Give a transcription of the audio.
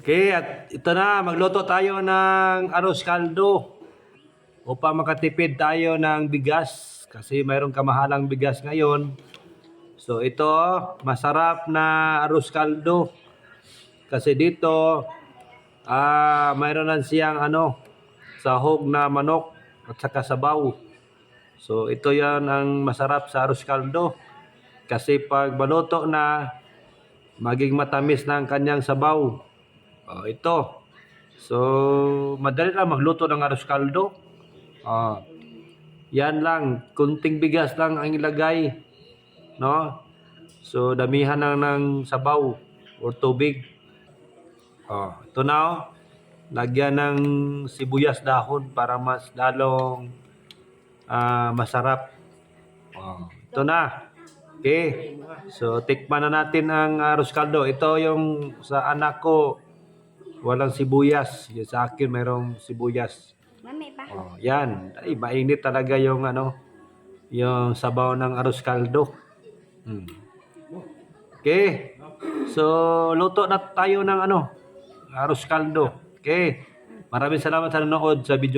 Okay, at ito na, magluto tayo ng arroz caldo upang makatipid tayo ng bigas kasi mayroong kamahalang bigas ngayon. So ito, masarap na arroz caldo kasi dito mayroon lang siyang sahog na manok at saka sabaw. So ito yan ang masarap sa arroz caldo kasi pag baluto na, maging matamis na ang kanyang sabaw. Ito. So, madali lang magluto ng arroz caldo. Yan lang. Kunting bigas lang ang ilagay. No? So, damihan lang ng sabaw or tubig. Ito na. Lagyan ng sibuyas dahon para mas lalong masarap. Ito na. Okay. So, tikman na natin ang arroz caldo. Ito yung sa anak ko. Walang sibuyas. Yung sa akin mayroong sibuyas. Mami pa. Yan. Ay, mainit talaga yung yung sabaw ng arroz caldo. Okay. So, luto na tayo ng arroz caldo. Okay. Maraming salamat sa nanonood sa video.